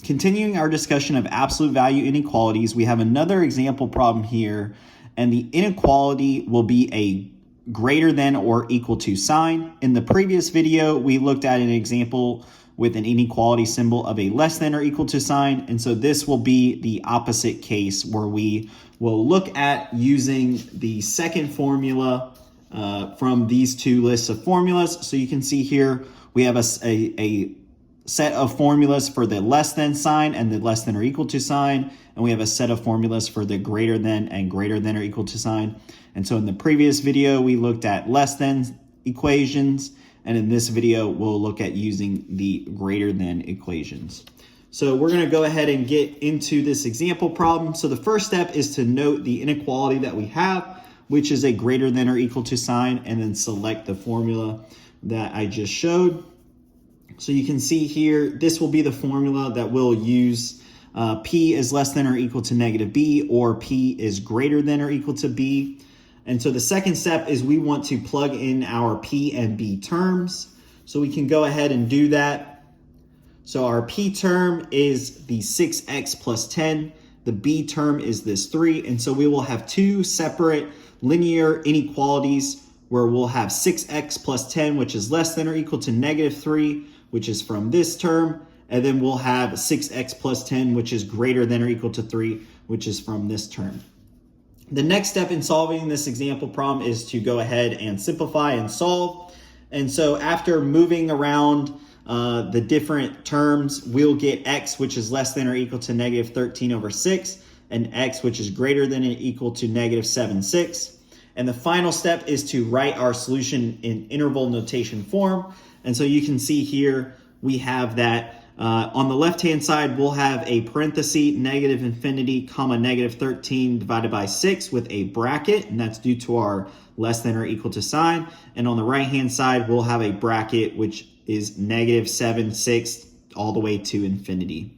continuing our discussion of absolute value inequalities, we have another example problem here, and the inequality will be a greater than or equal to sign. In the previous video, we looked at an example with an inequality symbol of a less than or equal to sign, and so this will be the opposite case where we will look at using the second formula from these two lists of formulas. So you can see here we have a set of formulas for the less than sign and the less than or equal to sign, and we have a set of formulas for the greater than and greater than or equal to sign. And so in the previous video, we looked at less than equations, and in this video, we'll look at using the greater than equations. So we're going to go ahead and get into this example problem. So the first step is to note the inequality that we have, which is a greater than or equal to sign, and then select the formula that I just showed. So you can see here, this will be the formula that we'll use. P is less than or equal to negative B, or P is greater than or equal to B. And so the second step is we want to plug in our P and B terms. So we can go ahead and do that. So our P term is the 6x plus 10. The B term is this 3. And so we will have two separate linear inequalities where we'll have 6x plus 10, which is less than or equal to negative 3, which is from this term. And then we'll have 6x plus 10, which is greater than or equal to 3, which is from this term. The next step in solving this example problem is to go ahead and simplify and solve. And so after moving around the different terms, we'll get x, which is less than or equal to negative 13 over 6, and x, which is greater than or equal to negative 7, 6. And the final step is to write our solution in interval notation form. And so you can see here, we have that on the left-hand side, we'll have a parenthesis, negative infinity, comma, negative 13 divided by 6 with a bracket, and that's due to our less than or equal to sign. And on the right-hand side, we'll have a bracket, which is negative 7, 6, all the way to infinity.